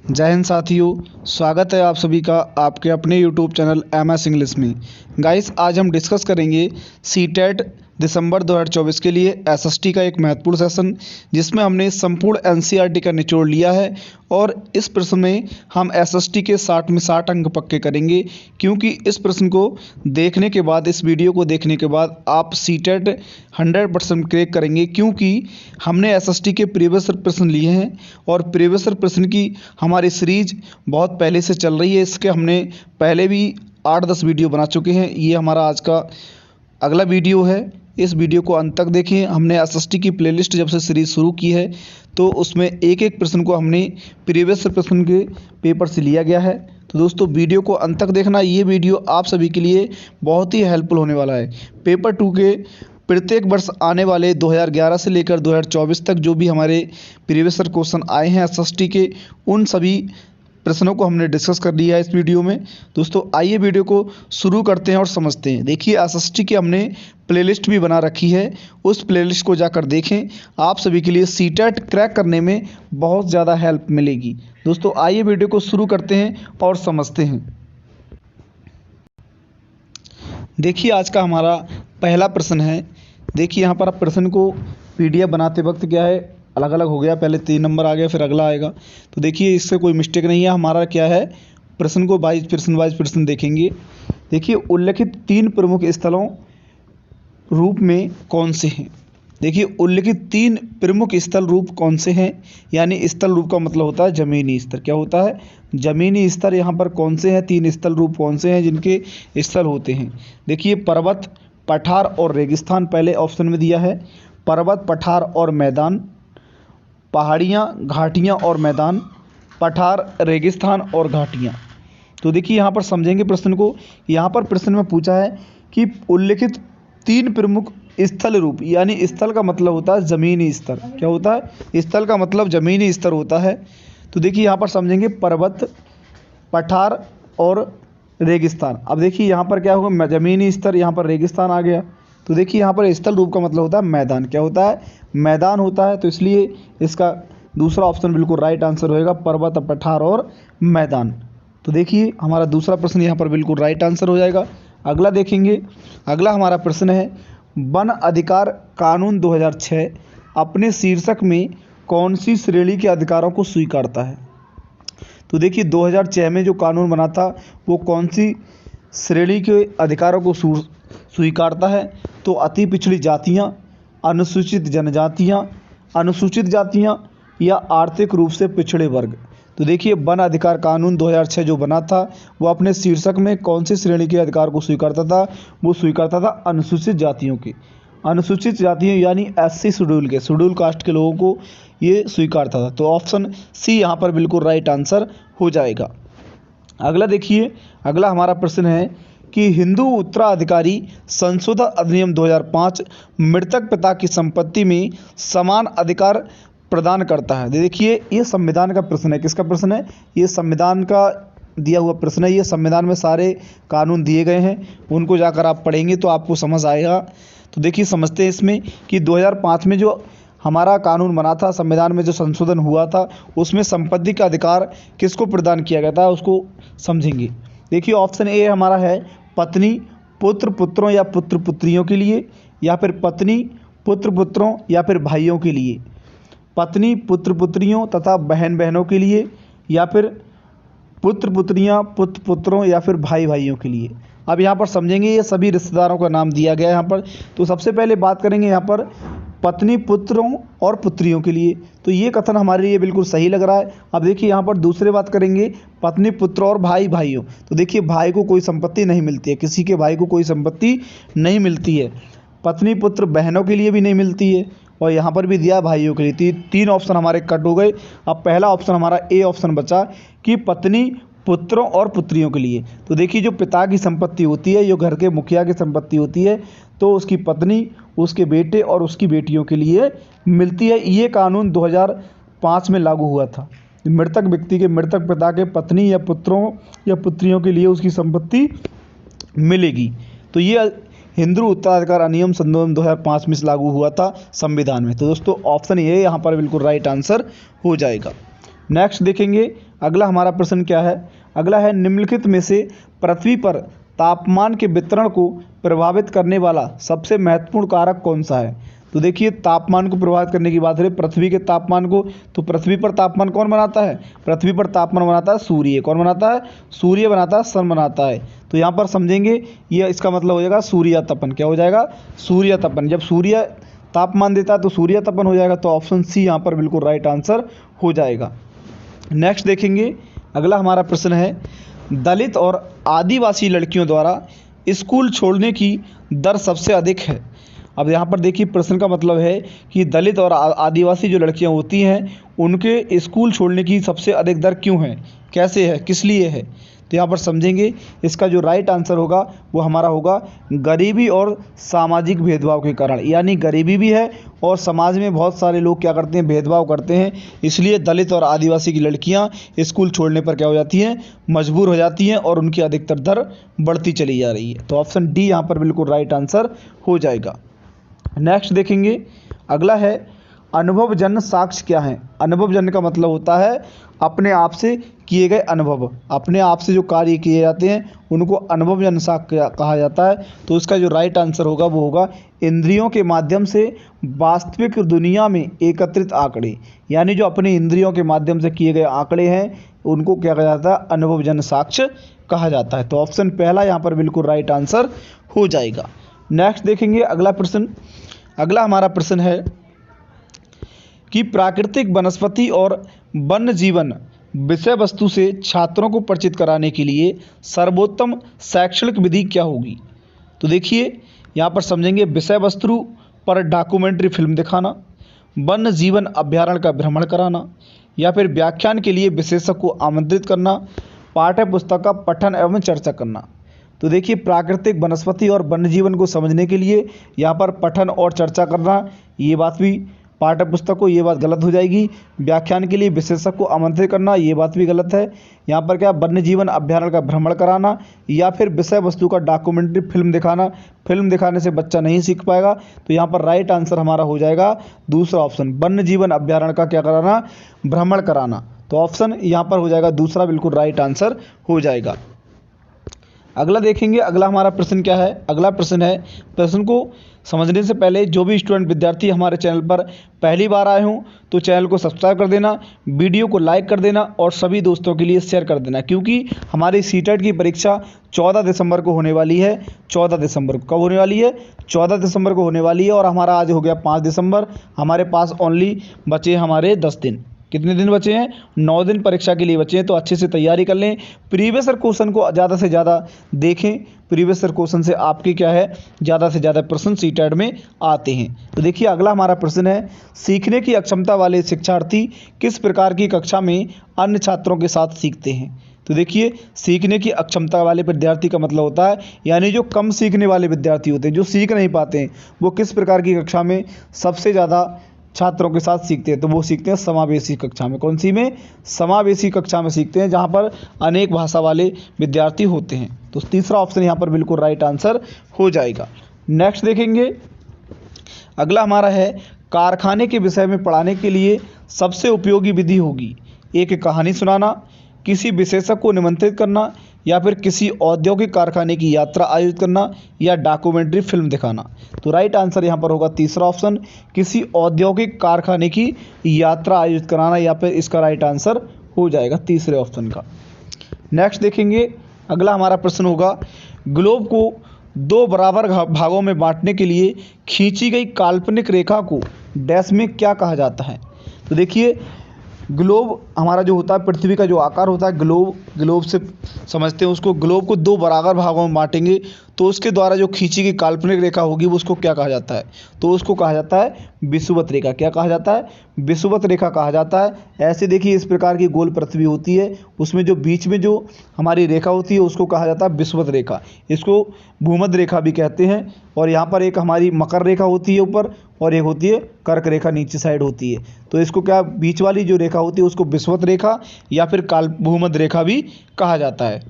जय हिंद साथियों, स्वागत है आप सभी का आपके अपने यूट्यूब चैनल MS इंग्लिश में। गाइस, आज हम डिस्कस करेंगे सीटेट दिसंबर 2024 के लिए SST का एक महत्वपूर्ण सेशन, जिसमें हमने संपूर्ण NCERT का निचोड़ लिया है। और इस प्रश्न में हम SST के 60 में 60 अंक पक्के करेंगे, क्योंकि इस प्रश्न को देखने के बाद, इस वीडियो को देखने के बाद आप सीटेट 100% क्रैक करेंगे, क्योंकि हमने SST के प्रीवियस प्रश्न लिए हैं और प्रीवियस प्रश्न की हमारी सीरीज बहुत पहले से चल रही है। इसके हमने पहले भी 8-10 वीडियो बना चुके हैं। ये हमारा आज का अगला वीडियो है। इस वीडियो को अंत तक देखें। हमने SST की प्लेलिस्ट जब से सीरीज शुरू की है, तो उसमें एक एक प्रश्न को हमने प्रीवियस प्रश्न के पेपर से लिया गया है। तो दोस्तों, वीडियो को अंत तक देखना। ये वीडियो आप सभी के लिए बहुत ही हेल्पफुल होने वाला है। पेपर 2 के प्रत्येक वर्ष आने वाले 2011 से लेकर 2024 तक जो भी हमारे प्रीवियस क्वेश्चन आए हैं SST के, उन सभी प्रश्नों को हमने डिस्कस कर लिया है इस वीडियो में। दोस्तों, आइए वीडियो को शुरू करते हैं और समझते हैं। देखिए, SST की हमने प्लेलिस्ट भी बना रखी है, उस प्लेलिस्ट को जाकर देखें। आप सभी के लिए सीटेट क्रैक करने में बहुत ज़्यादा हेल्प मिलेगी। दोस्तों, आइए वीडियो को शुरू करते हैं और समझते हैं। देखिए, आज का हमारा पहला प्रश्न है। देखिए, यहाँ पर प्रश्न को PDF बनाते वक्त क्या है, अलग अलग हो गया। पहले 3 नंबर आ गया, फिर अगला आएगा। तो देखिए, इससे कोई मिस्टेक नहीं है। हमारा क्या है, प्रश्न को वाइज प्रश्न देखेंगे। देखिए, उल्लिखित 3 प्रमुख स्थलों रूप में कौन से हैं। देखिए, उल्लिखित 3 प्रमुख स्थल रूप कौन से हैं, यानी स्थल रूप का मतलब होता है ज़मीनी स्तर। क्या होता है, ज़मीनी स्तर। यहाँ पर कौन से हैं 3 स्थल रूप, कौन से हैं जिनके स्थल होते हैं। देखिए, पर्वत, पठार और रेगिस्तान पहले ऑप्शन में दिया है। पर्वत, पठार और मैदान, पहाड़ियाँ, घाटियाँ और मैदान, पठार, रेगिस्तान और घाटियाँ। तो देखिए, यहाँ पर समझेंगे प्रश्न को। यहाँ पर प्रश्न में पूछा है कि उल्लिखित 3 प्रमुख स्थल रूप, यानी स्थल का मतलब होता है ज़मीनी स्तर। क्या होता है, स्थल का मतलब ज़मीनी स्तर होता है। तो देखिए, यहाँ पर समझेंगे पर्वत, पठार और रेगिस्तान। अब देखिए, यहाँ पर क्या होगा, ज़मीनी स्तर, यहाँ पर रेगिस्तान आ गया। तो देखिए, यहाँ पर स्थल रूप का मतलब होता है मैदान। क्या होता है, मैदान होता है। तो इसलिए इसका दूसरा ऑप्शन बिल्कुल राइट आंसर होएगा, पर्वत, पठार और मैदान। तो देखिए, हमारा दूसरा प्रश्न यहाँ पर बिल्कुल राइट आंसर हो जाएगा। अगला देखेंगे। अगला हमारा प्रश्न है, वन अधिकार कानून 2006 अपने शीर्षक में कौन सी श्रेणी के अधिकारों को स्वीकारता है। तो देखिए, 2006 में जो कानून बना था, वो कौन सी श्रेणी के अधिकारों को स्वीकारता है। तो अति पिछड़ी जातियाँ, अनुसूचित जनजातियाँ, अनुसूचित जातियाँ या आर्थिक रूप से पिछड़े वर्ग। तो देखिए, वन अधिकार कानून 2006 जो बना था, वो अपने शीर्षक में कौन सी श्रेणी के अधिकार को स्वीकारता था। वो स्वीकारता था अनुसूचित जातियों के, अनुसूचित जातियों यानी SC शेड्यूल के, शेड्यूल कास्ट के लोगों को ये स्वीकारता था। तो ऑप्शन सी यहाँ पर बिल्कुल राइट आंसर हो जाएगा। अगला देखिए, अगला हमारा प्रश्न है कि हिंदू उत्तराधिकारी संशोधन अधिनियम 2005 मृतक पिता की संपत्ति में समान अधिकार प्रदान करता है। देखिए, ये संविधान का प्रश्न है। किसका प्रश्न है, ये संविधान का दिया हुआ प्रश्न है। ये संविधान में सारे कानून दिए गए हैं, उनको जाकर आप पढ़ेंगे तो आपको समझ आएगा। तो देखिए, समझते हैं इसमें कि 2005 में जो हमारा कानून बना था, संविधान में जो संशोधन हुआ था, उसमें संपत्ति का अधिकार किसको प्रदान किया गया था, उसको समझेंगे। देखिए, ऑप्शन ए हमारा है पत्नी, पुत्र पुत्रों या पुत्र पुत्रियों के लिए, या फिर पत्नी, पुत्र पुत्रों या फिर भाइयों के लिए, पत्नी, पुत्र पुत्रियों तथा बहन बहनों के लिए, या फिर पुत्र पुत्रियाँ, पुत्र पुत्रों या फिर भाई भाइयों के लिए। अब यहाँ पर समझेंगे, ये सभी रिश्तेदारों का नाम दिया गया है यहाँ पर। तो सबसे पहले बात करेंगे यहाँ पर पत्नी, पुत्रों और पुत्रियों के लिए। तो ये कथन हमारे लिए बिल्कुल सही लग रहा है। अब देखिए, यहाँ पर दूसरे बात करेंगे पत्नी, पुत्र और भाई भाइयों। तो देखिए, भाई को कोई संपत्ति नहीं मिलती है, किसी के भाई को कोई संपत्ति नहीं मिलती है। पत्नी, पुत्र, बहनों के लिए भी नहीं मिलती है, और यहाँ पर भी दिया भाइयों के लिए। 3 ऑप्शन हमारे कट हो गए। अब पहला ऑप्शन हमारा ए ऑप्शन बचा कि पत्नी, पुत्रों और पुत्रियों के लिए। तो देखिए, जो पिता की संपत्ति होती है, जो घर के मुखिया की संपत्ति होती है, तो उसकी पत्नी, उसके बेटे और उसकी बेटियों के लिए मिलती है। ये कानून 2005 में लागू हुआ था। मृतक व्यक्ति के, मृतक पिता के पत्नी या पुत्रों या पुत्रियों के लिए उसकी संपत्ति मिलेगी। तो ये हिंदू उत्तराधिकार अधिनियम सन 2005 में लागू हुआ था संविधान में। तो दोस्तों, ऑप्शन ए यहाँ पर बिल्कुल राइट आंसर हो जाएगा। नेक्स्ट देखेंगे, अगला हमारा प्रश्न क्या है, अगला है निम्नलिखित में से पृथ्वी पर तापमान के वितरण को प्रभावित करने वाला सबसे महत्वपूर्ण कारक कौन सा है। तो देखिए तापमान को प्रभावित करने की बात है, पृथ्वी के तापमान को, तो पृथ्वी पर तापमान कौन बनाता है, पृथ्वी पर तापमान बनाता है सूर्य। कौन बनाता है, सूर्य बनाता है, सन बनाता है। तो यहाँ पर समझेंगे ये इसका मतलब हो जाएगा सूर्यतपन। क्या हो जाएगा, सूर्यतपन। जब सूर्य तापमान देता है तो सूर्यतपन हो जाएगा। तो ऑप्शन सी यहाँ पर बिल्कुल राइट आंसर हो जाएगा। नेक्स्ट देखेंगे, अगला हमारा प्रश्न है दलित और आदिवासी लड़कियों द्वारा स्कूल छोड़ने की दर सबसे अधिक है। अब यहाँ पर देखिए प्रश्न का मतलब है कि दलित और आदिवासी जो लड़कियाँ होती हैं उनके स्कूल छोड़ने की सबसे अधिक दर क्यों है, कैसे है, किस लिए है। तो यहाँ पर समझेंगे इसका जो राइट आंसर होगा वो हमारा होगा गरीबी और सामाजिक भेदभाव के कारण। यानी गरीबी भी है और समाज में बहुत सारे लोग क्या करते हैं, भेदभाव करते हैं, इसलिए दलित और आदिवासी की लड़कियाँ स्कूल छोड़ने पर क्या हो जाती हैं, मजबूर हो जाती हैं और उनकी अधिकतर दर बढ़ती चली जा रही है। तो ऑप्शन डी यहाँ पर बिल्कुल राइट आंसर हो जाएगा। नेक्स्ट देखेंगे, अगला है अनुभवजन्य साक्ष्य क्या है। अनुभवजन्य का मतलब होता है अपने आप से किए गए अनुभव, अपने आप से जो कार्य किए जाते हैं उनको अनुभवजन्य साक्ष्य कहा जाता है। तो उसका जो राइट आंसर होगा वो होगा इंद्रियों के माध्यम से वास्तविक दुनिया में एकत्रित आंकड़े। यानी जो अपने इंद्रियों के माध्यम से किए गए आंकड़े हैं उनको क्या कहा जाता है, अनुभवजन्य साक्ष्य कहा जाता है। तो ऑप्शन पहला यहाँ पर बिल्कुल राइट आंसर हो जाएगा। नेक्स्ट देखेंगे अगला प्रश्न, अगला हमारा प्रश्न है कि प्राकृतिक वनस्पति और वन्य जीवन विषय वस्तु से छात्रों को परिचित कराने के लिए सर्वोत्तम शैक्षणिक विधि क्या होगी। तो देखिए यहाँ पर समझेंगे विषय वस्तु पर डॉक्यूमेंट्री फिल्म दिखाना, वन्य जीवन अभ्यारण्य का भ्रमण कराना, या फिर व्याख्यान के लिए विशेषज्ञ को आमंत्रित करना, पाठ्य पुस्तक का पठन एवं चर्चा करना। तो देखिए प्राकृतिक वनस्पति और वन्य जीवन को समझने के लिए यहाँ पर पठन और चर्चा करना, ये बात भी पाठ्य पुस्तक को, ये बात गलत हो जाएगी। व्याख्यान के लिए विशेषज्ञ को आमंत्रित करना, ये बात भी गलत है। यहाँ पर क्या वन्य जीवन अभ्यारण्य का भ्रमण कराना या फिर विषय वस्तु का डॉक्यूमेंट्री फिल्म दिखाना। फिल्म दिखाने से बच्चा नहीं सीख पाएगा। तो यहाँ पर राइट आंसर हमारा हो जाएगा दूसरा ऑप्शन, वन्य जीवन अभ्यारण्य का क्या कराना, भ्रमण कराना। तो ऑप्शन यहाँ पर हो जाएगा दूसरा बिल्कुल राइट आंसर हो जाएगा। अगला देखेंगे, अगला हमारा प्रश्न क्या है, अगला प्रश्न है, प्रश्न को समझने से पहले जो भी स्टूडेंट विद्यार्थी हमारे चैनल पर पहली बार आए हों तो चैनल को सब्सक्राइब कर देना, वीडियो को लाइक कर देना और सभी दोस्तों के लिए शेयर कर देना, क्योंकि हमारी सीटेट की परीक्षा 14 दिसंबर को होने वाली है। 14 दिसंबर को कब होने वाली है, 14 दिसंबर को होने वाली है। और हमारा आज हो गया 5 दिसंबर, हमारे पास ओनली बचे हमारे 10 दिन। कितने दिन बचे हैं, 9 दिन परीक्षा के लिए बचे हैं। तो अच्छे से तैयारी कर लें, प्रीवियस ईयर क्वेश्चन को ज़्यादा से ज़्यादा देखें। प्रीवियस ईयर क्वेश्चन से आपके क्या है, ज़्यादा से ज़्यादा प्रश्न सीटेट में आते हैं। तो देखिए अगला हमारा प्रश्न है, सीखने की अक्षमता वाले शिक्षार्थी किस प्रकार की कक्षा में अन्य छात्रों के साथ सीखते हैं। तो देखिए सीखने की अक्षमता वाले विद्यार्थी का मतलब होता है यानी जो कम सीखने वाले विद्यार्थी होते हैं, जो सीख नहीं पाते हैं, वो किस प्रकार की कक्षा में सबसे ज़्यादा छात्रों के साथ सीखते हैं। तो वो सीखते हैं समावेशी कक्षा में। कौन सी में, समावेशी कक्षा में सीखते हैं, जहाँ पर अनेक भाषा वाले विद्यार्थी होते हैं। तो तीसरा ऑप्शन यहाँ पर बिल्कुल राइट आंसर हो जाएगा। नेक्स्ट देखेंगे, अगला हमारा है कारखाने के विषय में पढ़ाने के लिए सबसे उपयोगी विधि होगी एक कहानी सुनाना, किसी विशेषज्ञ को निमंत्रित करना, या फिर किसी औद्योगिक कारखाने की यात्रा आयोजित करना, या डॉक्यूमेंट्री फिल्म दिखाना। तो राइट आंसर यहाँ पर होगा तीसरा ऑप्शन, किसी औद्योगिक कारखाने की यात्रा आयोजित कराना, या फिर इसका राइट आंसर हो जाएगा तीसरे ऑप्शन का। नेक्स्ट देखेंगे, अगला हमारा प्रश्न होगा ग्लोब को 2 बराबर भागों में बांटने के लिए खींची गई काल्पनिक रेखा को डैश में क्या कहा जाता है। तो देखिए ग्लोब हमारा जो होता है, पृथ्वी का जो आकार होता है, ग्लोब से समझते हैं उसको। ग्लोब को 2 बराबर भागों में बांटेंगे तो उसके द्वारा जो खींची गई काल्पनिक रेखा होगी वो उसको क्या कहा जाता है। तो उसको कहा जाता है विषुवत रेखा। क्या कहा जाता है, विषुवत रेखा कहा जाता है। ऐसे देखिए इस प्रकार की गोल पृथ्वी होती है, उसमें जो बीच में जो हमारी रेखा होती है उसको कहा जाता है विषुवत रेखा। इसको भूमध्य रेखा भी कहते हैं। और यहाँ पर एक हमारी मकर रेखा होती है ऊपर, और एक होती है कर्क रेखा नीचे साइड होती है। तो इसको क्या, बीच वाली जो रेखा होती है उसको विषुवत रेखा या फिर भूमध्य रेखा भी कहा जाता है।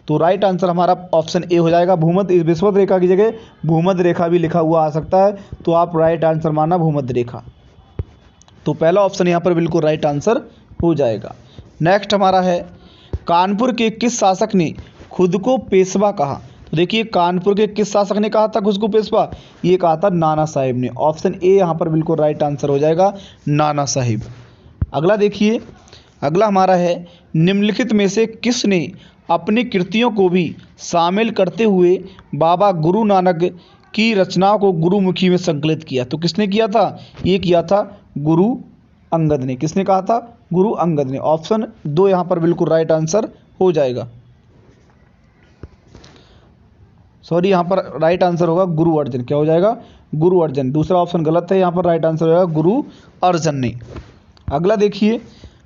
तो राइट आंसर हमारा ऑप्शन ए हो जाएगा। भूमध्य, विषुवत रेखा की जगह भूमध्य रेखा भी लिखा हुआ आ सकता है, तो आप राइट आंसर मानना भूमध्य रेखा। तो पहला ऑप्शन यहाँ पर बिल्कुल राइट आंसर हो जाएगा। नेक्स्ट हमारा है कानपुर के किस शासक ने खुद को पेशवा कहा। तो देखिए कानपुर के किस शासक ने कहा था खुद को पेशवा, ये कहा था नाना साहिब ने। ऑप्शन ए यहाँ पर बिल्कुल राइट आंसर हो जाएगा, नाना साहिब। अगला देखिए, अगला हमारा है निम्नलिखित में से किसने अपनी कृतियों को भी शामिल करते हुए बाबा गुरु नानक की रचनाओं को गुरुमुखी में संकलित किया। तो किसने किया था, ये किया था गुरु अंगद ने। किसने कहा था, गुरु अंगद ने। ऑप्शन 2 यहाँ पर बिल्कुल राइट आंसर हो जाएगा। सॉरी, यहाँ पर राइट आंसर होगा गुरु अर्जन। क्या हो जाएगा, गुरु अर्जन। दूसरा ऑप्शन गलत है, यहाँ पर राइट आंसर हो जाएगा गुरु अर्जन ने। अगला देखिए,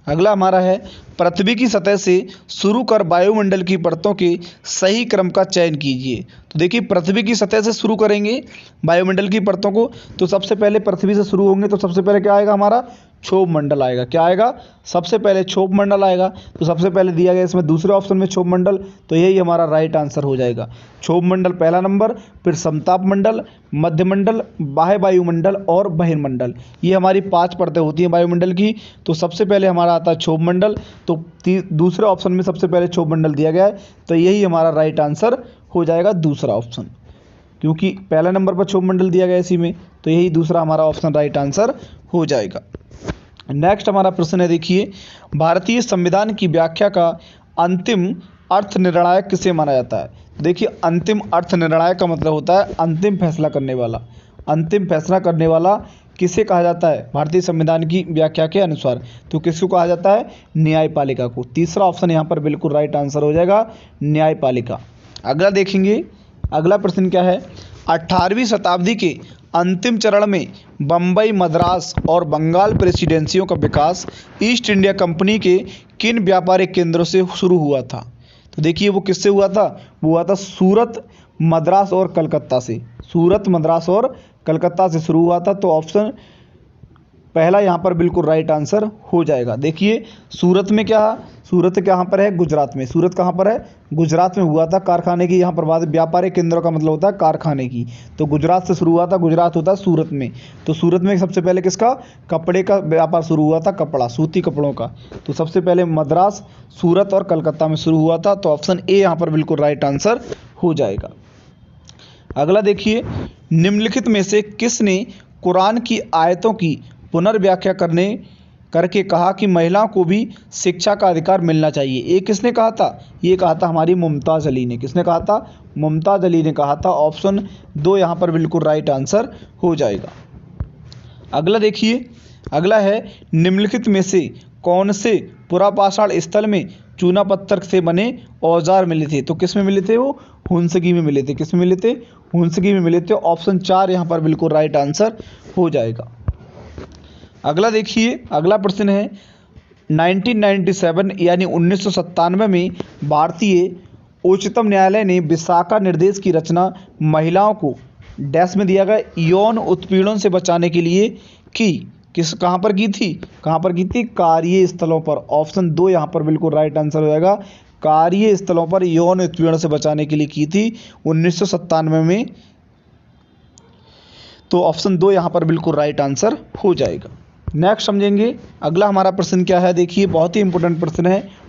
अगला हमारा है पृथ्वी की सतह से शुरू कर वायुमंडल की परतों के सही क्रम का चयन कीजिए। तो देखिए पृथ्वी की सतह से शुरू करेंगे वायुमंडल की परतों को, तो सबसे पहले पृथ्वी से शुरू होंगे तो सबसे पहले क्या आएगा, हमारा क्षोभ मंडल आएगा। क्या आएगा, सबसे पहले क्षोभ मंडल आएगा। तो सबसे पहले दिया गया इसमें दूसरे ऑप्शन में क्षोभ मंडल, तो यही हमारा राइट आंसर हो जाएगा। क्षोभ मंडल पहला नंबर, फिर समताप मंडल, मध्य मंडल, बाह्य वायुमंडल और बहिर्मंडल। ये हमारी 5 परतें होती हैं वायुमंडल की। तो सबसे पहले हमारा आता है क्षोभ मंडल, तो दूसरे ऑप्शन में सबसे पहले क्षोभ मंडल दिया गया है, तो यही हमारा राइट आंसर हो जाएगा दूसरा ऑप्शन, क्योंकि पहला नंबर पर क्षोभ मंडल दिया गया इसी में, तो यही दूसरा हमारा ऑप्शन राइट आंसर हो जाएगा। नेक्स्ट हमारा प्रश्न है, देखिए भारतीय संविधान की व्याख्या का अंतिम अर्थ निर्णायक किसे माना जाता है। देखिए अंतिम अर्थ निर्णायक का मतलब होता है अंतिम फैसला करने वाला। अंतिम फैसला करने वाला किसे कहा जाता है भारतीय संविधान की व्याख्या के अनुसार, तो किसको कहा जाता है, न्यायपालिका को। तीसरा ऑप्शन यहाँ पर बिल्कुल राइट आंसर हो जाएगा, न्यायपालिका। अगला देखेंगे, अगला प्रश्न क्या है, 18वीं शताब्दी के अंतिम चरण में बम्बई, मद्रास और बंगाल प्रेसिडेंसियों का विकास ईस्ट इंडिया कंपनी के किन व्यापारिक केंद्रों से शुरू हुआ था। तो देखिए वो किससे हुआ था, वो हुआ था सूरत, मद्रास और कलकत्ता से। सूरत, मद्रास और कलकत्ता से शुरू हुआ था। तो ऑप्शन पहला यहाँ पर बिल्कुल राइट आंसर हो जाएगा। देखिए सूरत में क्या, सूरत कहाँ पर है, गुजरात में। सूरत कहाँ पर है, गुजरात में हुआ था। कारखाने की यहाँ पर बात, व्यापारिक केंद्रों का मतलब होता है कारखाने की। तो गुजरात से शुरू हुआ था, गुजरात होता है सूरत में। तो सूरत में सबसे पहले किसका, कपड़े का व्यापार शुरू हुआ था, कपड़ा, सूती कपड़ों का। तो सबसे पहले मद्रास, सूरत और कलकत्ता में शुरू हुआ था। तो ऑप्शन ए यहाँ पर बिल्कुल राइट आंसर हो जाएगा। अगला देखिए, निम्नलिखित में से किसने कुरान की आयतों की पुनर्व्याख्या करके कहा कि महिलाओं को भी शिक्षा का अधिकार मिलना चाहिए। ये किसने कहा था, ये कहा था हमारी मुमताज़ अली ने। किसने कहा था, मुमताज़ अली ने कहा था। ऑप्शन 2 यहाँ पर बिल्कुल राइट आंसर हो जाएगा। अगला देखिए, अगला है निम्नलिखित में से कौन से पुरापाषाण स्थल में चूना पत्थर से बने औजार मिले थे। तो किस में मिले थे, वो हुंसगी में मिले थे। किस में मिले थे, हुंसगी में मिले थे। ऑप्शन 4 यहाँ पर बिल्कुल राइट आंसर हो जाएगा। अगला देखिए, अगला प्रश्न है 1997 यानी 1997 में भारतीय उच्चतम न्यायालय ने विशाखा निर्देश की रचना महिलाओं को डैश में दिया गया यौन उत्पीड़न से बचाने के लिए की। कहाँ पर की थी, कहाँ पर की थी, कार्यस्थलों पर। ऑप्शन 2 यहाँ पर बिल्कुल राइट आंसर हो जाएगा। कार्यस्थलों पर यौन उत्पीड़न से बचाने के लिए की थी 1997 में। तो ऑप्शन 2 यहाँ पर बिल्कुल राइट आंसर हो जाएगा। नेक्स्ट समझेंगे, अगला हमारा प्रश्न क्या है। देखिए बहुत ही इंपॉर्टेंट प्रश्न है।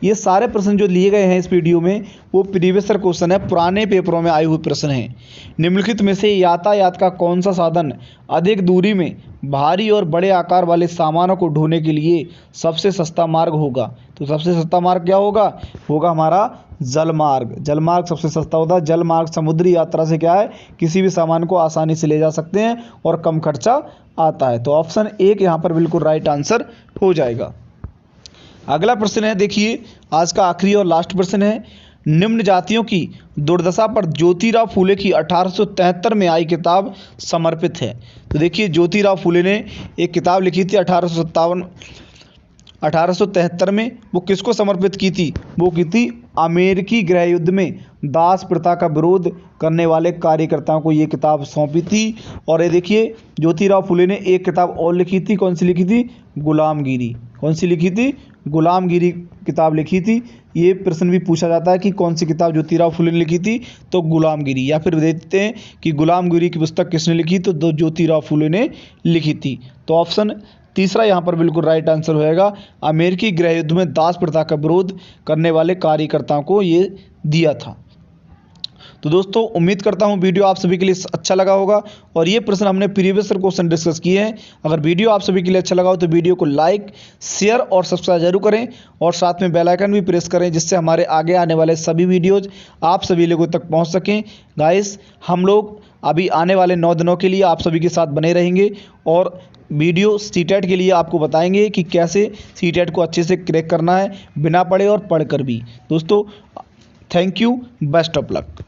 ये सारे प्रश्न जो लिए गए हैं इस वीडियो में वो प्रीवियस ईयर क्वेश्चन है, पुराने पेपरों में आए हुए प्रश्न हैं। निम्नलिखित में से यातायात का कौन सा साधन अधिक दूरी में भारी और बड़े आकार वाले सामानों को ढोने के लिए सबसे सस्ता मार्ग होगा। तो सबसे सस्ता मार्ग क्या होगा, होगा हमारा जलमार्ग। जलमार्ग सबसे सस्ता होता है। जलमार्ग समुद्री यात्रा से क्या है, किसी भी सामान को आसानी से ले जा सकते हैं और कम खर्चा आता है। तो ऑप्शन 1 यहाँ पर बिल्कुल राइट आंसर हो जाएगा। अगला प्रश्न है, देखिए आज का आखिरी और लास्ट प्रश्न है। निम्न जातियों की दुर्दशा पर ज्योतिराव फूले की 1873 में आई किताब समर्पित है। तो देखिए ज्योतिराव फूले ने एक किताब लिखी थी 1873 में। वो किसको समर्पित की थी, वो की थी अमेरिकी गृह युद्ध में दास प्रथा का विरोध करने वाले कार्यकर्ताओं को ये किताब सौंपी थी। और ये देखिए ज्योतिराव फूले ने एक किताब और लिखी थी, कौन सी लिखी थी, गुलामगिरी। कौन सी लिखी थी, गुलामगिरी किताब लिखी थी। ये प्रश्न भी पूछा जाता है कि कौन सी किताब ज्योतिराव फूले ने लिखी थी, तो गुलामगिरी। या फिर देते हैं कि गुलामगिरी की पुस्तक किसने लिखी, तो ज्योतिराव फूले ने लिखी थी। तो ऑप्शन तीसरा यहाँ पर बिल्कुल राइट आंसर होएगा, अमेरिकी गृह युद्ध में दास प्रथा का विरोध करने वाले कार्यकर्ताओं को ये दिया था। तो दोस्तों उम्मीद करता हूँ वीडियो आप सभी के लिए अच्छा लगा होगा और ये प्रश्न हमने प्रीवियस ईयर क्वेश्चन डिस्कस किए हैं। अगर वीडियो आप सभी के लिए अच्छा लगा हो तो वीडियो को लाइक, शेयर और सब्सक्राइब जरूर करें और साथ में बेल आइकन भी प्रेस करें, जिससे हमारे आगे आने वाले सभी वीडियोज आप सभी लोगों तक पहुँच सकें। गाइस, हम लोग अभी आने वाले 9 दिनों के लिए आप सभी के साथ बने रहेंगे और वीडियो सीटेट के लिए आपको बताएंगे कि कैसे सीटेट को अच्छे से क्रैक करना है बिना पढ़े और पढ़कर भी। दोस्तों thank you, best of luck.